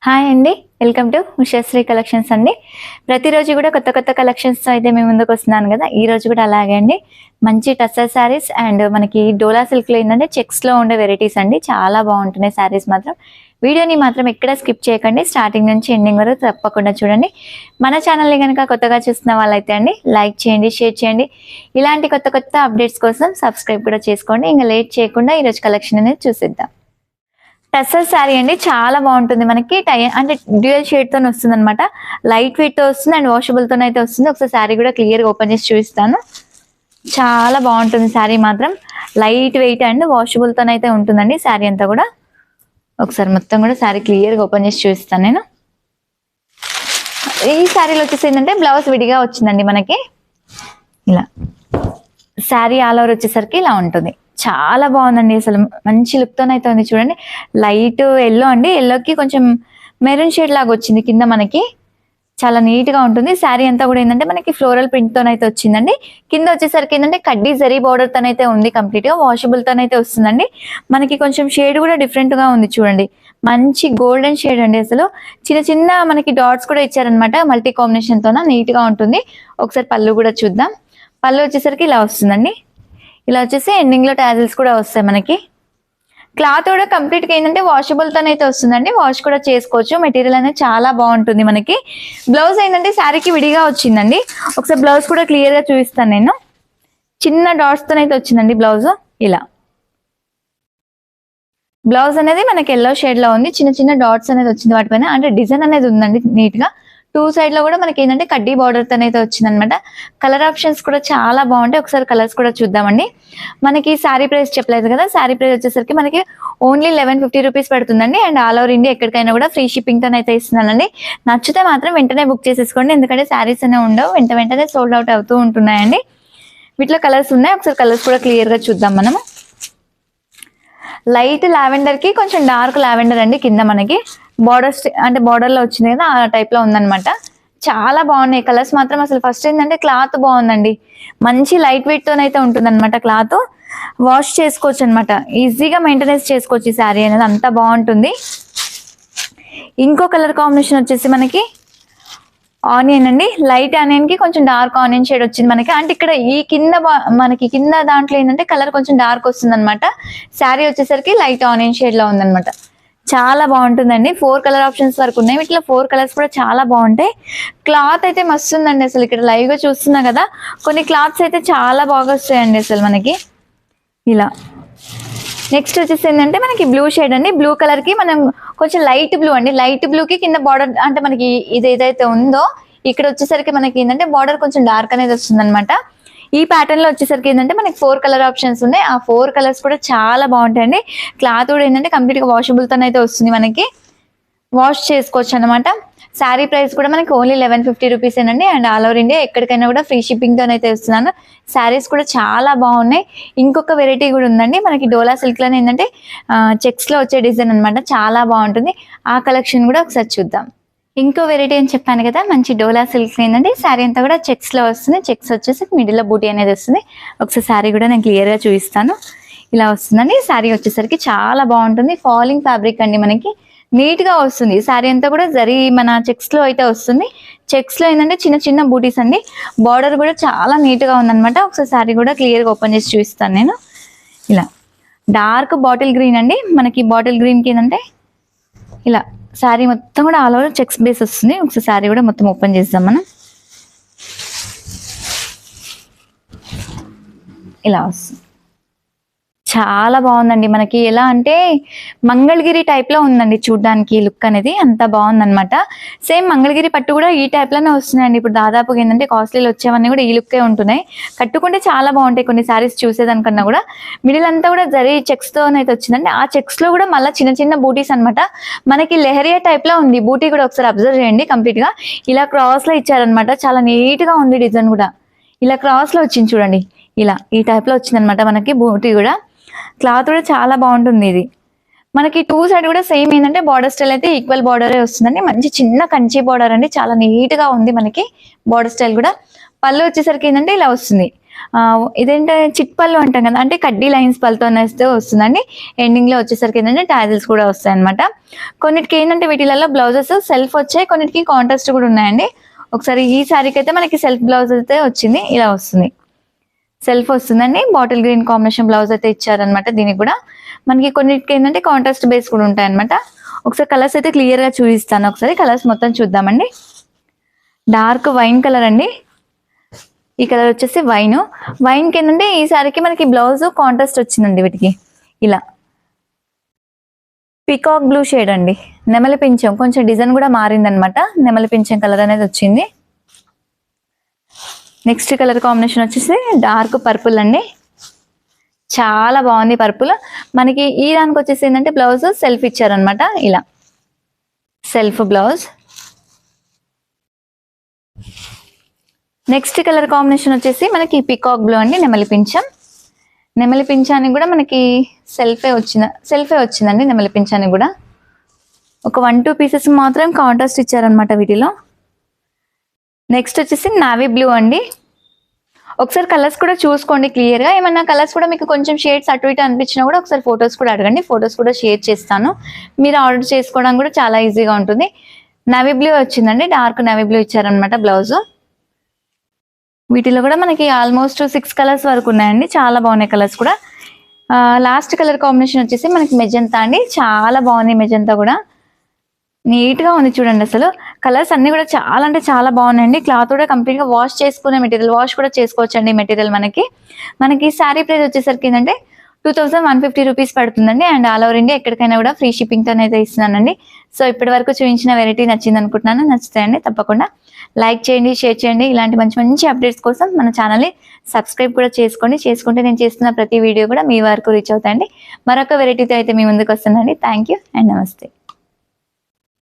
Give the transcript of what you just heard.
Hi అండి. Welcome to Ushasri collections అండి. ప్రతిరోజు కూడా కొత్త కొత్త కలెక్షన్స్తో అయితే మేము ముందుకు వస్తున్నాను కదా. ఈ రోజు కూడా అలాగే అండి. మంచి టస్సర్ శారీస్ అండ్ మనకి డోలా సిల్క్లో ఏంటంటే చెక్స్లో ఉండే వెరైటీస్ అండి. చాలా బాగుంటున్నాయి శారీస్ మాత్రం. వీడియోని మాత్రం ఎక్కడ స్కిప్ చేయకండి, స్టార్టింగ్ నుంచి ఎండింగ్ వరకు తప్పకుండా చూడండి. మన ఛానల్ని కనుక కొత్తగా చూస్తున్న వాళ్ళైతే అండి లైక్ చేయండి, షేర్ చేయండి. ఇలాంటి కొత్త కొత్త అప్డేట్స్ కోసం సబ్స్క్రైబ్ కూడా చేసుకోండి. ఇంకా లేట్ చేయకుండా ఈరోజు కలెక్షన్ అనేది చూసిద్దాం. టస్సర్ శారీ అండి, చాలా బాగుంటుంది. మనకి అంటే డ్యూయల్ షేడ్ తో వస్తుంది అనమాట. లైట్ వెయిట్ తో వస్తుంది అండ్ వాషబుల్ తో అయితే వస్తుంది. ఒకసారి శారీ కూడా క్లియర్ గా ఓపెన్ చేసి చూపిస్తాను. చాలా బాగుంటుంది శారీ మాత్రం. లైట్ వెయిట్ అండ్ వాషబుల్ తో అయితే ఉంటుందండి శారీ అంతా కూడా. ఒకసారి మొత్తం కూడా శారీ క్లియర్ గా ఓపెన్ చేసి చూపిస్తాను నేను. ఈ శారీలో వచ్చేసి ఏంటంటే బ్లౌజ్ విడిగా వచ్చిందండి మనకి. ఇలా శారీ ఆల్ ఓవర్ వచ్చేసరికి ఇలా ఉంటుంది. చాలా బాగుందండి, అసలు మంచి లుక్ తోనైతే ఉంది. చూడండి, లైట్ ఎల్లో అండి. ఎల్లోకి కొంచెం మెరూన్ షేడ్ లాగా వచ్చింది కింద మనకి. చాలా నీట్ గా ఉంటుంది. శారీ అంతా కూడా ఏంటంటే మనకి ఫ్లోరల్ ప్రింట్ తోనైతే వచ్చిందండి. కింద వచ్చేసరికి ఏంటంటే కడ్డీ జరీ బార్డర్ తోనైతే ఉంది. కంప్లీట్ గా వాషబుల్ తోనైతే వస్తుందండి. మనకి కొంచెం షేడ్ కూడా డిఫరెంట్ గా ఉంది. చూడండి, మంచి గోల్డెన్ షేడ్ అండి. అసలు చిన్న చిన్న మనకి డాట్స్ కూడా ఇచ్చారనమాట. మల్టీ కాంబినేషన్ తోన నీట్ గా ఉంటుంది. ఒకసారి పళ్ళు కూడా చూద్దాం. పళ్ళు వచ్చేసరికి ఇలా వస్తుందండి. ఇలా వచ్చేసి ఎండింగ్ లో టాజిల్స్ కూడా వస్తాయి మనకి. క్లాత్ కూడా కంప్లీట్ గా ఏంటంటే వాషబుల్ తోనైతే వస్తుందండి. వాష్ కూడా చేసుకోవచ్చు. మెటీరియల్ అనేది చాలా బాగుంటుంది మనకి. బ్లౌజ్ ఏంటంటే శారీకి విడిగా వచ్చిందండి. ఒకసారి బ్లౌజ్ కూడా క్లియర్ గా చూపిస్తాను నేను. చిన్న డాట్స్ తోనైతే వచ్చిందండి బ్లౌజ్. ఇలా బ్లౌజ్ అనేది మనకి ఎల్లో షేడ్ లో ఉంది. చిన్న చిన్న డాట్స్ అనేది వచ్చింది వాటిపైన. అంటే డిజైన్ అనేది ఉందండి నీట్ గా. టూ సైడ్ లో కూడా మనకి ఏంటంటే కడ్డీ బార్డర్ తో అయితే వచ్చింది అనమాట. కలర్ ఆప్షన్స్ కూడా చాలా బాగుంటాయి. ఒకసారి కలర్స్ కూడా చూద్దామండి. మనకి శారీ ప్రైస్ చెప్పలేదు కదా. శారీ ప్రైస్ వచ్చేసరికి మనకి ఓన్లీ 1150 రూపీస్ పడుతుందండి. అండ్ ఆల్ ఓవర్ ఇండియా ఎక్కడికైనా కూడా ఫ్రీ షిప్పింగ్ తో అయితే ఇస్తున్నానండి. నచ్చితే మాత్రం వెంటనే బుక్ చేసేసుకోండి. ఎందుకంటే శారీస్ అనేవి ఉండవు, వెంటనే సోల్డ్ అవుట్ అవుతూ ఉంటున్నాయండి. వీటిలో కలర్స్ ఉన్నాయి. ఒకసారి కలర్స్ కూడా క్లియర్ గా చూద్దాం మనము. లైట్ లావెండర్ కి కొంచెం డార్క్ లావెండర్ అండి. కింద మనకి బార్డర్ అంటే బార్డర్ లో వచ్చింది కదా, ఆ టైప్ లో ఉందన్నమాట. చాలా బాగున్నాయి కలర్స్ మాత్రం. అసలు ఫస్ట్ ఏంటంటే క్లాత్ బాగుందండి. మంచి లైట్ వెయిట్ తోనైతే ఉంటుంది అనమాట. క్లాత్ వాష్ చేసుకోవచ్చు అనమాట. ఈజీగా మెయింటెనెన్స్ చేసుకోవచ్చు ఈ శారీ అనేది. అంత బాగుంటుంది. ఇంకో కలర్ కాంబినేషన్ వచ్చేసి మనకి ఆనియన్ అండి. లైట్ ఆనియన్ కి కొంచెం డార్క్ ఆనియన్ షేడ్ వచ్చింది మనకి. అంటే ఇక్కడ ఈ కింద మనకి కింద దాంట్లో ఏంటంటే కలర్ కొంచెం డార్క్ వస్తుంది అనమాట. శారీ వచ్చేసరికి లైట్ ఆనియన్ షేడ్ లో ఉందన్నమాట. చాలా బాగుంటుందండి. 4 కలర్ ఆప్షన్స్ వరకు ఉన్నాయి. వీటిలో 4 కలర్స్ కూడా చాలా బాగుంటాయి. క్లాత్ అయితే మస్తు ఉందండి. అసలు ఇక్కడ లైవ్ గా చూస్తున్నా కదా, కొన్ని క్లాత్స్ అయితే చాలా బాగా వస్తాయండి అసలు మనకి. ఇలా నెక్స్ట్ వచ్చేసి ఏంటంటే మనకి బ్లూ షేడ్ అండి. బ్లూ కలర్ కి మనం కొంచెం లైట్ బ్లూ అండి. లైట్ బ్లూ కి కింద బార్డర్ అంటే మనకి ఇది ఏదైతే ఉందో ఇక్కడ వచ్చేసరికి మనకి ఏంటంటే బార్డర్ కొంచెం డార్క్ అనేది వస్తుంది అనమాట. ఈ ప్యాటర్న్ లో వచ్చేసరికి ఏంటంటే మనకి 4 కలర్ ఆప్షన్స్ ఉన్నాయి. ఆ 4 కలర్స్ కూడా చాలా బాగుంటాయండి. క్లాత్ కూడా ఏంటంటే కంప్లీట్ గా వాషబుల్ తోనైతే వస్తుంది మనకి. వాష్ చేసుకోవచ్చు అనమాట. శారీ ప్రైస్ కూడా మనకి ఓన్లీ 1150 రూపీస్ ఏనండి. అండ్ ఆల్ ఓవర్ ఇండియా ఎక్కడికైనా కూడా ఫ్రీ షిప్పింగ్ తోనైతే వస్తున్నాను. శారీస్ కూడా చాలా బాగున్నాయి. ఇంకొక వెరైటీ కూడా ఉందండి మనకి. డోలా సిల్క్ లోనే ఏంటంటే చెక్స్ లో వచ్చే డిజైన్ అనమాట. చాలా బాగుంటుంది. ఆ కలెక్షన్ కూడా ఒకసారి చూద్దాం. ఇంకో వెరైటీ అని చెప్పాను కదా, మంచి డోలా సిల్క్ ఏంటంటే శారీ అంతా కూడా చెక్స్ లో వస్తుంది. చెక్స్ వచ్చేసి మిడిల్ లో బూటీ అనేది వస్తుంది. ఒకసారి శారీ కూడా నేను క్లియర్ గా చూపిస్తాను. ఇలా వస్తుందండి. శారీ వచ్చేసరికి చాలా బాగుంటుంది. ఫాలింగ్ ఫ్యాబ్రిక్ అండి మనకి. నీట్ గా వస్తుంది శారీ అంతా కూడా. జరీ మన చెక్స్ లో అయితే వస్తుంది. చెక్స్ లో ఏంటంటే చిన్న చిన్న బూటీస్ అండి. బార్డర్ కూడా చాలా నీట్ గా ఉందన్నమాట. ఒకసారి శారీ కూడా క్లియర్ గా ఓపెన్ చేసి చూపిస్తాను నేను. ఇలా డార్క్ బాటిల్ గ్రీన్ అండి. మనకి బాటిల్ గ్రీన్ కి ఏంటంటే ఇలా శారీ మొత్తం కూడా ఆల్ ఓవర్ చెక్స్ బేస్ వస్తుంది. ఒకసారి శారీ కూడా మొత్తం ఓపెన్ చేద్దాం మనం. ఇలా వస్తుంది. చాలా బాగుందండి మనకి. ఎలా అంటే మంగళగిరి టైప్ లో ఉందండి చూడడానికి లుక్ అనేది. అంత బాగుందన్నమాట. సేమ్ మంగళగిరి పట్టు కూడా ఈ టైప్ లోనే వస్తున్నాయండి. ఇప్పుడు దాదాపుగా ఏంటంటే కాస్ట్లీలు వచ్చేవన్నీ కూడా ఈ లుక్కే ఉంటున్నాయి. కట్టుకుంటే చాలా బాగుంటాయి కొన్ని శారీస్ చూసేదానికన్నా కూడా. మిడిల్ అంతా కూడా జరీ చెక్స్ తోనైతే వచ్చిందండి. ఆ చెక్స్ లో కూడా మళ్ళీ చిన్న చిన్న బూటీస్ అనమాట. మనకి లెహరియా టైప్ లో ఉంది బూటీ కూడా. ఒకసారి అబ్జర్వ్ చేయండి. కంప్లీట్ గా ఇలా క్రాస్ లో ఇచ్చారనమాట. చాలా నీట్ గా ఉంది డిజైన్ కూడా. ఇలా క్రాస్ లో వచ్చింది చూడండి. ఇలా ఈ టైప్ లో వచ్చిందనమాట మనకి బూటీ కూడా. క్లాత్ కూడా చాలా బాగుంటుంది. ఇది మనకి టూ సైడ్ కూడా సేమ్ ఏంటంటే బార్డర్ స్టైల్ అయితే ఈక్వల్ బార్డరే వస్తుందండి. మంచి చిన్న కంచి బార్డర్ అండి. చాలా నీట్ గా ఉంది మనకి బార్డర్ స్టైల్ కూడా. పళ్ళు వచ్చేసరికి ఏంటంటే ఇలా వస్తుంది. ఇదేంటే చిట్ పళ్ళు అంటాం కదా, అంటే కడ్డీ లైన్స్ పళ్ళతో అనేస్తే వస్తుందండి. ఎండింగ్లో వచ్చేసరికి ఏంటంటే టాజిల్స్ కూడా వస్తాయి అనమాట. కొన్నిటికి ఏంటంటే వీటిలలో బ్లౌజెస్ సెల్ఫ్ వచ్చాయి, కొన్నిటికి కాంట్రాస్ట్ కూడా ఉన్నాయండి. ఒకసారి ఈ శారీకి అయితే మనకి సెల్ఫ్ బ్లౌజ్ అయితే వచ్చింది, ఇలా వస్తుంది. సెల్ఫ్ వస్తుందండి. బాటిల్ గ్రీన్ కాంబినేషన్ బ్లౌజ్ అయితే ఇచ్చారనమాట. దీనికి కూడా మనకి కొన్నిటికి ఏంటంటే కాంట్రాస్ట్ బేస్ కూడా ఉంటాయి అనమాట. ఒకసారి కలర్స్ అయితే క్లియర్గా చూపిస్తాను. ఒకసారి కలర్స్ మొత్తం చూద్దామండి. డార్క్ వైన్ కలర్ అండి. ఈ కలర్ వచ్చేసి వైన్కి ఏంటంటే ఈ సారీకి మనకి బ్లౌజ్ కాంట్రాస్ట్ వచ్చిందండి. వీటికి ఇలా పీకాక్ బ్లూ షేడ్ అండి. నెమలి పింఛం కొంచెం డిజైన్ కూడా మారిందనమాట. నెమలి పింఛం కలర్ అనేది వచ్చింది. నెక్స్ట్ కలర్ కాంబినేషన్ వచ్చేసి డార్క్ పర్పుల్ అండి. చాలా బాగుంది పర్పుల్. మనకి ఈ దానికి వచ్చేసి ఏంటంటే బ్లౌజ్ సెల్ఫ్ ఇచ్చారనమాట. ఇలా self blouse. Next colour combination వచ్చేసి మనకి పీకాక్ బ్లూ అండి. నెమలి పింఛానికి కూడా మనకి సెల్ఫే వచ్చిందండి. నెమలి పింఛానికి కూడా ఒక 1-2 పీసెస్ మాత్రం కాంట్రాస్ట్ ఇచ్చారనమాట వీటిలో. నెక్స్ట్ వచ్చేసి నావీ బ్లూ అండి. ఒకసారి కలర్స్ కూడా చూసుకోండి క్లియర్గా. ఏమన్నా కలర్స్ కూడా మీకు కొంచెం షేడ్స్ అటు ఇటు అనిపించినా కూడా ఒకసారి ఫొటోస్ కూడా అడగండి. ఫొటోస్ కూడా షేర్ చేస్తాను. మీరు ఆర్డర్ చేసుకోవడం కూడా చాలా ఈజీగా ఉంటుంది. నావీ బ్లూ వచ్చిందండి. డార్క్ నావీ బ్లూ ఇచ్చారనమాట బ్లౌజ్. వీటిలో కూడా మనకి ఆల్మోస్ట్ 6 కలర్స్ వరకు ఉన్నాయండి. చాలా బాగున్నాయి కలర్స్ కూడా. లాస్ట్ కలర్ కాంబినేషన్ వచ్చేసి మనకి మెజంతా అండి. చాలా బాగుంది మెజంతా కూడా. నీట్గా ఉంది చూడండి. అసలు కలర్స్ అన్ని కూడా చాలా అంటే చాలా బాగున్నాయండి. క్లాత్ కూడా కంప్లీట్గా వాష్ చేసుకునే మెటీరియల్, వాష్ కూడా చేసుకోవచ్చు అండి మెటీరియల్. మనకి శారీ ప్రైస్ వచ్చేసరికి ఏంటంటే 2150 రూపీస్ పడుతుందండి. అండ్ ఆల్ ఓవర్ ఇండియా ఎక్కడికైనా కూడా ఫ్రీ షిప్పింగ్తో అయితే ఇస్తున్నానండి. సో ఇప్పటి వరకు చూపించిన వెరైటీ నచ్చింది అనుకుంటున్నాను. నచ్చుతాయండి తప్పకుండా లైక్ చేయండి, షేర్ చేయండి. ఇలాంటి మంచి మంచి అప్డేట్స్ కోసం మన ఛానల్ని సబ్స్క్రైబ్ కూడా చేసుకుంటే నేను చేస్తున్న ప్రతి వీడియో కూడా మీ వరకు రీచ్ అవుతాయండి. మరొక వెరైటీతో అయితే మీ ముందుకు వస్తుందండి. థ్యాంక్ యూ అండ్ నమస్తే.